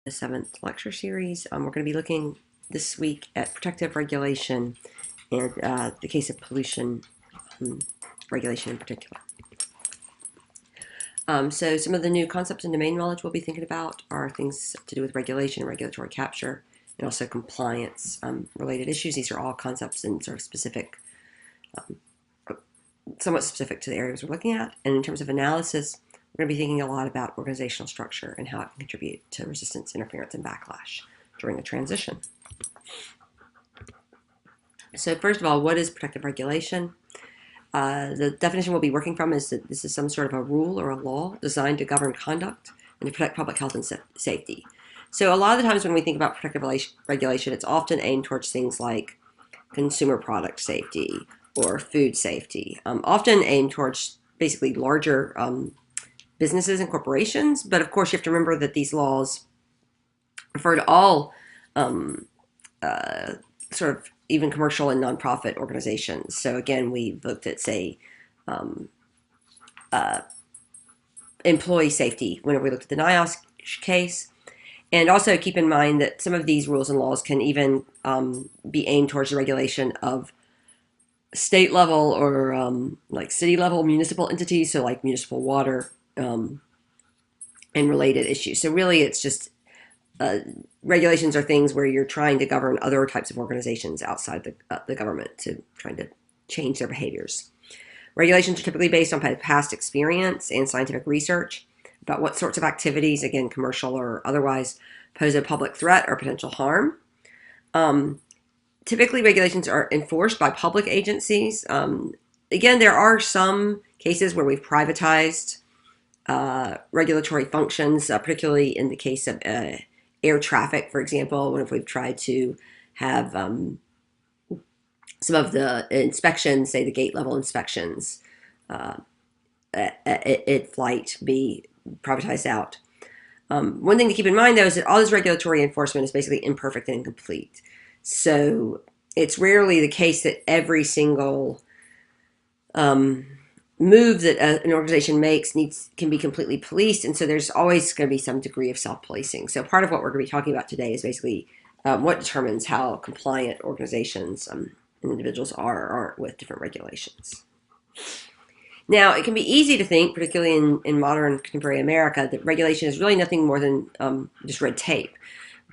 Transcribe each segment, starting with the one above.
The 7th lecture series. We're going to be looking this week at protective regulation and the case of pollution regulation in particular. So some of the new concepts and domain knowledge we'll be thinking about are things to do with regulation and regulatory capture, and also compliance related issues. These are all concepts and sort of specific, somewhat specific to the areas we're looking at. And in terms of analysis, we're going to be thinking a lot about organizational structure and how it can contribute to resistance, interference, and backlash during a transition. So first of all, what is protective regulation? The definition we'll be working from is that this is some sort of a rule or a law designed to govern conduct and to protect public health and safety. So a lot of the times when we think about protective regulation, it's often aimed towards things like consumer product safety or food safety, often aimed towards basically larger businesses and corporations. But of course, you have to remember that these laws refer to all sort of even commercial and nonprofit organizations. So again, we looked at, say, employee safety whenever we looked at the NIOSH case. And also keep in mind that some of these rules and laws can even be aimed towards the regulation of state level or like city level municipal entities, so like municipal water and related issues. So really it's just regulations are things where you're trying to govern other types of organizations outside the government to trying to change their behaviors. Regulations are typically based on past experience and scientific research about what sorts of activities, again, commercial or otherwise, pose a public threat or potential harm. Typically, regulations are enforced by public agencies. Again, there are some cases where we've privatized regulatory functions, particularly in the case of air traffic, for example, when we've tried to have some of the inspections, say the gate level inspections at flight, be privatized out. One thing to keep in mind, though, is that all this regulatory enforcement is basically imperfect and incomplete. So it's rarely the case that every single move that an organization makes can be completely policed, and so there's always going to be some degree of self-policing. So part of what we're going to be talking about today is basically what determines how compliant organizations and individuals are or aren't with different regulations. Now, it can be easy to think, particularly in modern contemporary America, that regulation is really nothing more than just red tape.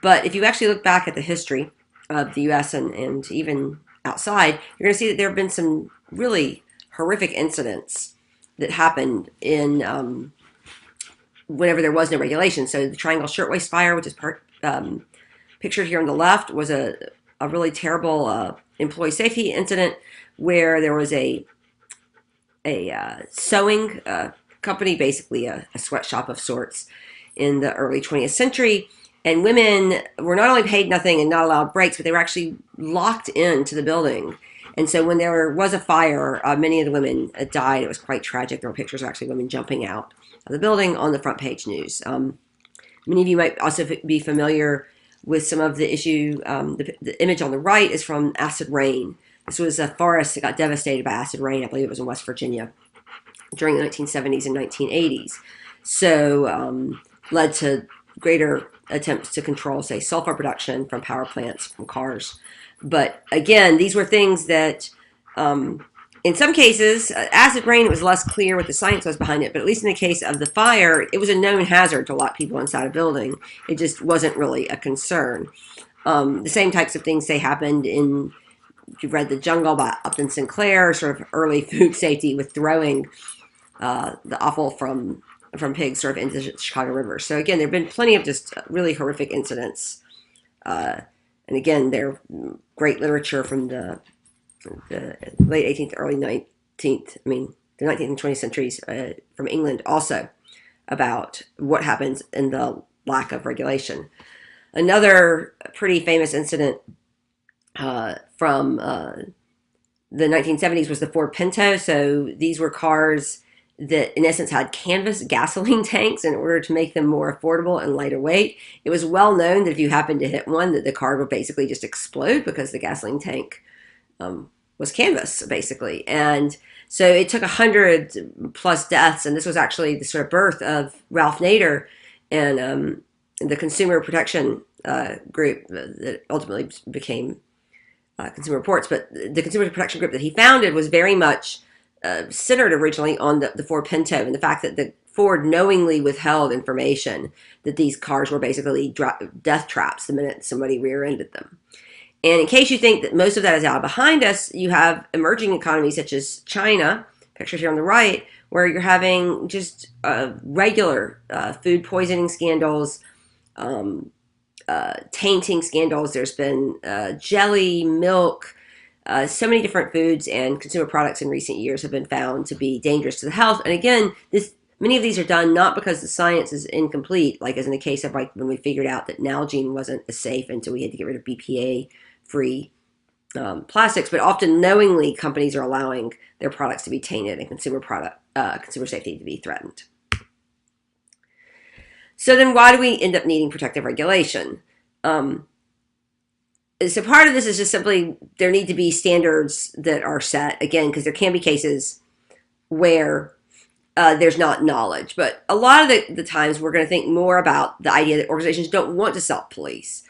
But if you actually look back at the history of the U.S. and even outside, you're going to see that there have been some really horrific incidents that happened in whenever there was no regulation. So the Triangle Shirtwaist Fire, which is pictured here on the left, was a really terrible employee safety incident where there was a sewing company, basically a sweatshop of sorts, in the early 20th century. And women were not only paid nothing and not allowed breaks, but they were actually locked into the building. And so when there was a fire, many of the women died. It was quite tragic. There were pictures of actually women jumping out of the building on the front page news. Many of you might also be familiar with some of the issue. The image on the right is from acid rain. This was a forest that got devastated by acid rain. I believe it was in West Virginia during the 1970s and 1980s. So led to greater attempts to control, say, sulfur production from power plants, from cars. But again, these were things that, in some cases, acid rain, it was less clear what the science was behind it, but at least in the case of the fire, it was a known hazard to a lot of people inside a building. It just wasn't really a concern. The same types of things, say, happened in, if you've read The Jungle by Upton Sinclair, sort of early food safety with throwing the offal from pigs sort of into the Chicago River. So again, there have been plenty of just really horrific incidents. And again, there great literature from the late 18th, early 19th, the 19th and 20th centuries from England also about what happens in the lack of regulation. Another pretty famous incident from the 1970s was the Ford Pinto. So these were cars that in essence had canvas gasoline tanks in order to make them more affordable and lighter weight. It was well known that if you happened to hit one, that the car would basically just explode because the gasoline tank was canvas, basically. And so it took 100+ deaths, and this was actually the sort of birth of Ralph Nader and the Consumer Protection Group that ultimately became Consumer Reports, but the Consumer Protection Group that he founded was very much centered originally on the Ford Pinto and the fact that the Ford knowingly withheld information that these cars were basically death traps the minute somebody rear-ended them. And in case you think that most of that is out behind us, you have emerging economies such as China, pictured here on the right, where you're having just regular food poisoning scandals, tainting scandals. There's been jelly, milk, so many different foods and consumer products in recent years have been found to be dangerous to the health. And again, many of these are done not because the science is incomplete, like as in the case of like when we figured out that Nalgene wasn't as safe and so we had to get rid of BPA-free plastics, but often knowingly companies are allowing their products to be tainted and consumer safety to be threatened. So then why do we end up needing protective regulation? So part of this is just simply there need to be standards that are set, again, because there can be cases where there's not knowledge. But a lot of the times we're going to think more about the idea that organizations don't want to self-police.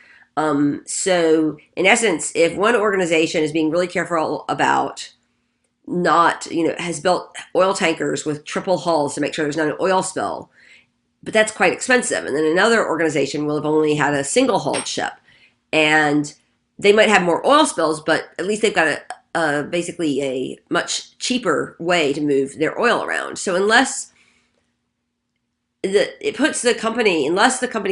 So in essence, if one organization is being really careful about has built oil tankers with triple hulls to make sure there's not an oil spill, but that's quite expensive. And then another organization will have only had a single hulled ship. And they might have more oil spills, but at least they've got basically a much cheaper way to move their oil around. So unless the company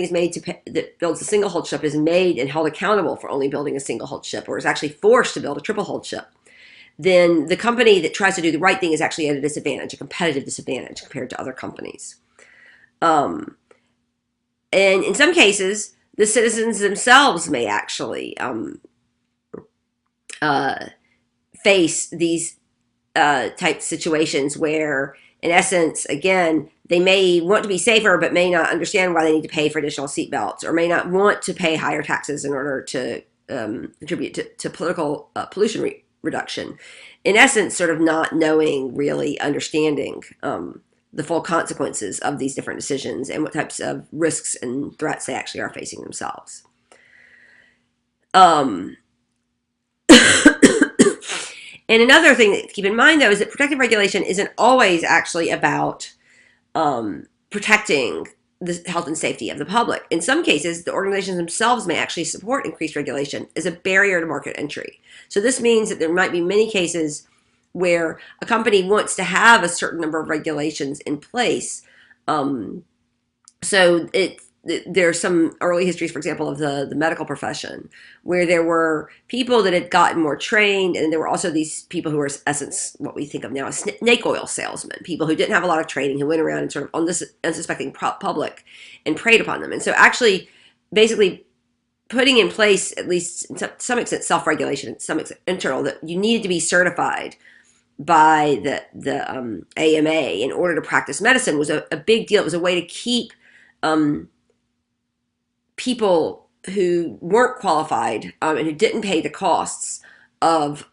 is made to pay, that builds a single hulled ship is made and held accountable for only building a single hulled ship, or is actually forced to build a triple hulled ship, then the company that tries to do the right thing is actually at a disadvantage, a competitive disadvantage compared to other companies. And in some cases, the citizens themselves may actually face these type situations where, in essence, again, they may want to be safer but may not understand why they need to pay for additional seatbelts, or may not want to pay higher taxes in order to contribute to political pollution reduction. In essence, sort of not knowing, really understanding the full consequences of these different decisions and what types of risks and threats they actually are facing themselves. And another thing to keep in mind, though, is that protective regulation isn't always actually about protecting the health and safety of the public. In some cases, the organizations themselves may actually support increased regulation as a barrier to market entry. So this means that there might be many cases where a company wants to have a certain number of regulations in place. There's some early histories, for example, of the medical profession, where there were people that had gotten more trained, and there were also these people who were, in essence, what we think of now as snake oil salesmen, people who didn't have a lot of training, who went around and sort of on this unsuspecting public and preyed upon them. And so actually, basically, putting in place, at least to some extent, self-regulation, some extent internal, that you needed to be certified by the AMA in order to practice medicine was a big deal. It was a way to keep people who weren't qualified and who didn't pay the costs of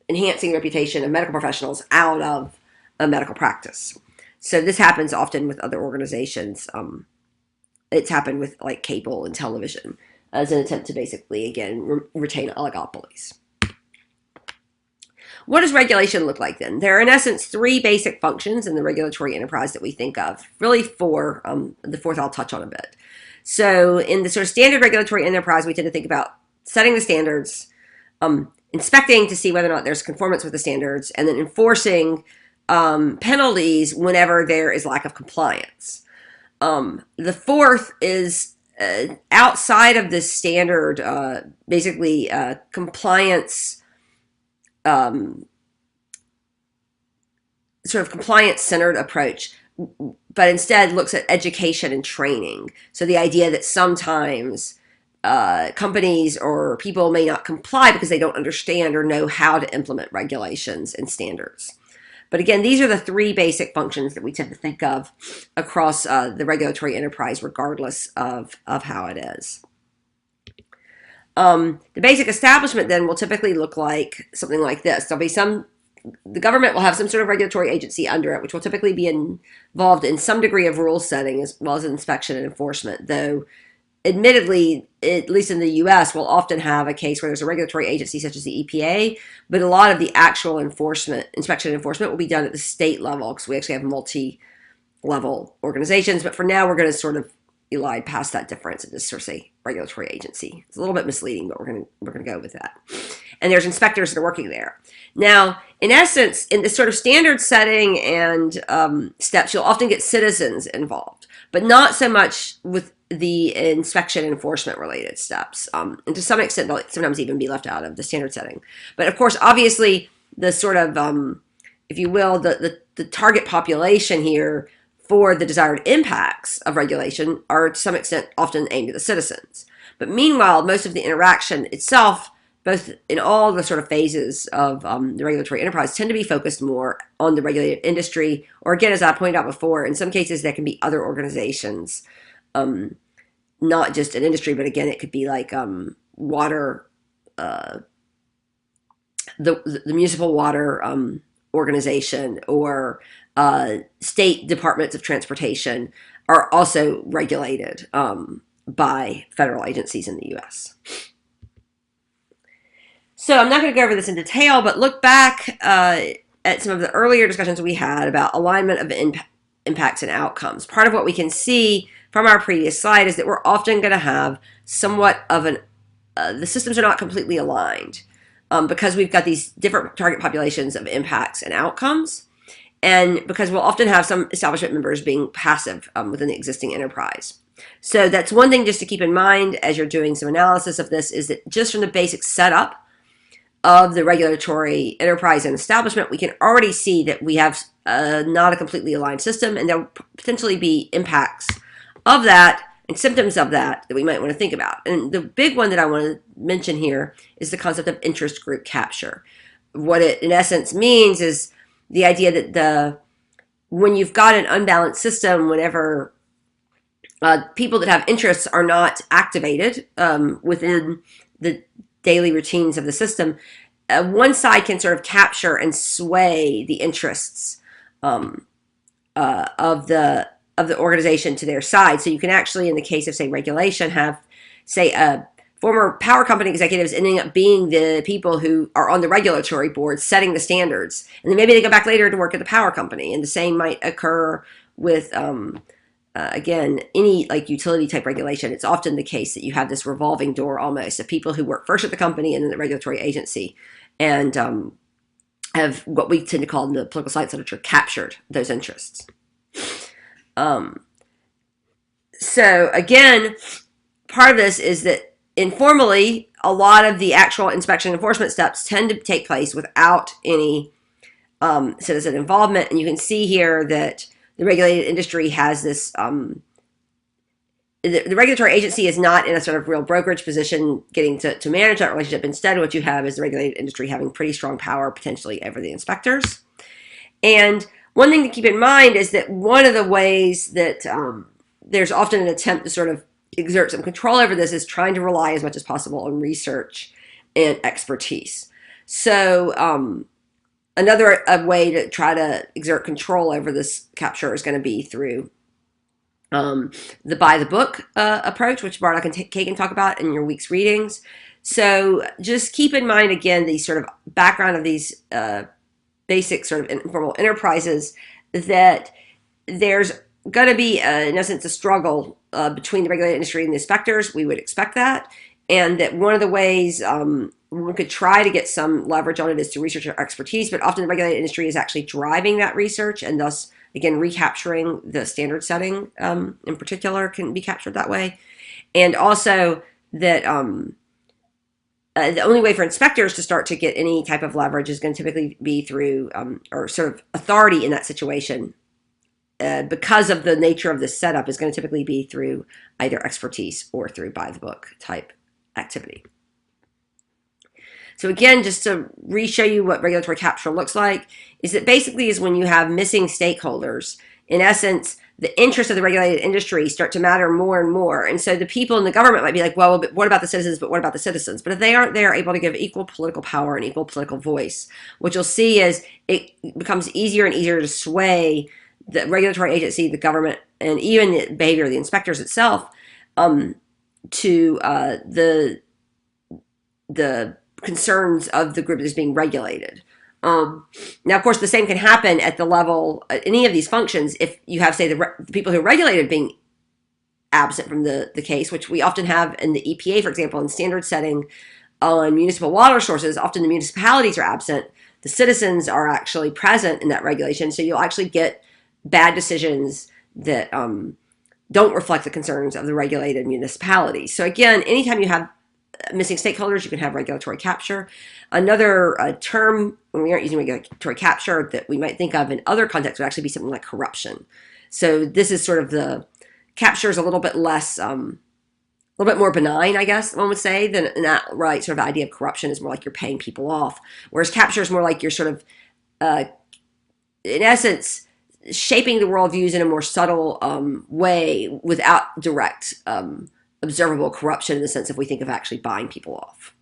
enhancing the reputation of medical professionals out of a medical practice. So this happens often with other organizations. It's happened with like cable and television as an attempt to basically, again, retain oligopolies. What does regulation look like then? There are, in essence, three basic functions in the regulatory enterprise that we think of. Really four. The fourth I'll touch on a bit. So in the sort of standard regulatory enterprise, we tend to think about setting the standards, inspecting to see whether or not there's conformance with the standards, and then enforcing penalties whenever there is lack of compliance. The fourth is outside of the standard, basically compliance, sort of compliance-centered approach, but instead looks at education and training. So the idea that sometimes companies or people may not comply because they don't understand or know how to implement regulations and standards. But again, these are the three basic functions that we tend to think of across the regulatory enterprise, regardless of how it is. The basic establishment then will typically look like something like this. There'll be some the government will have some sort of regulatory agency under it, which will typically be involved in some degree of rule setting as well as inspection and enforcement, though admittedly, at least in the U.S., we'll often have a case where there's a regulatory agency such as the EPA, but a lot of the actual inspection and enforcement will be done at the state level because we actually have multi-level organizations. But for now, we're going to sort of elide past that difference and just sort of say regulatory agency. It's a little bit misleading, but we're going to go with that. And there's inspectors that are working there. Now, in essence, in this sort of standard setting and steps, you'll often get citizens involved, but not so much with the inspection and enforcement related steps. And to some extent, they'll sometimes even be left out of the standard setting. But of course, obviously, the sort of, if you will, the target population here for the desired impacts of regulation are to some extent often aimed at the citizens. But meanwhile, most of the interaction itself, both in all the sort of phases of the regulatory enterprise, tend to be focused more on the regulated industry, or again, as I pointed out before, in some cases there can be other organizations, not just an industry, but again, it could be like water, the municipal water organization, or state departments of transportation are also regulated by federal agencies in the U.S. So I'm not going to go over this in detail, but look back at some of the earlier discussions we had about alignment of impacts and outcomes. Part of what we can see from our previous slide is that we're often going to have somewhat of the systems are not completely aligned because we've got these different target populations of impacts and outcomes, and because we'll often have some establishment members being passive within the existing enterprise. So that's one thing just to keep in mind as you're doing some analysis of this, is that just from the basic setup of the regulatory enterprise and establishment, we can already see that we have not a completely aligned system, and there will potentially be impacts of that and symptoms of that we might want to think about. And the big one that I want to mention here is the concept of interest group capture. What it in essence means is the idea that when you've got an unbalanced system, whenever people that have interests are not activated within the daily routines of the system, one side can sort of capture and sway the interests of the organization to their side. So you can actually, in the case of, say, regulation, have, say, former power company executives ending up being the people who are on the regulatory board setting the standards. And then maybe they go back later to work at the power company. And the same might occur with, again, any like utility type regulation. It's often the case that you have this revolving door almost of people who work first at the company and then the regulatory agency, and have what we tend to call in the political science literature captured those interests. So again, part of this is that informally, a lot of the actual inspection enforcement steps tend to take place without any citizen involvement. And you can see here that the regulated industry has this, the regulatory agency is not in a sort of real brokerage position getting to manage that relationship. Instead, what you have is the regulated industry having pretty strong power potentially over the inspectors. And one thing to keep in mind is that one of the ways that there's often an attempt to sort of exert some control over this is trying to rely as much as possible on research and expertise. So another way to try to exert control over this capture is going to be through the by the book approach, which Bardock and Kay can talk about in your week's readings. So just keep in mind, again, the sort of background of these basic sort of informal enterprises, that there's going to be, in essence, a struggle between the regulated industry and the inspectors. We would expect that. And that one of the ways we could try to get some leverage on it is through research or expertise, but often the regulated industry is actually driving that research, and thus, again, recapturing the standard setting in particular can be captured that way. And also that the only way for inspectors to start to get any type of leverage is going to typically be through, or sort of authority in that situation, because of the nature of the setup, is going to typically be through either expertise or through by the book type activity. So again, just to re-show you what regulatory capture looks like, is that basically is when you have missing stakeholders. In essence, the interests of the regulated industry start to matter more and more. And so the people in the government might be like, well, but what about the citizens? But what about the citizens? But if they aren't there able to give equal political power and equal political voice, what you'll see is it becomes easier and easier to sway the regulatory agency, the government, and even the behavior of the inspectors itself to the concerns of the group that's being regulated. Now, of course, the same can happen at the level, any of these functions, if you have, say, the people who are regulated being absent from the case, which we often have in the EPA, for example, in standard setting on municipal water sources. Often the municipalities are absent. The citizens are actually present in that regulation, so you'll actually get bad decisions that don't reflect the concerns of the regulated municipalities. So again, anytime you have missing stakeholders, you can have regulatory capture. Another term, when we aren't using regulatory capture, that we might think of in other contexts would actually be something like corruption. So this is sort of the capture is a little bit less, a little bit more benign, I guess one would say, than an outright sort of idea of corruption is more like you're paying people off. Whereas capture is more like you're sort of, in essence, shaping the worldviews in a more subtle way without direct observable corruption in the sense if we think of actually buying people off.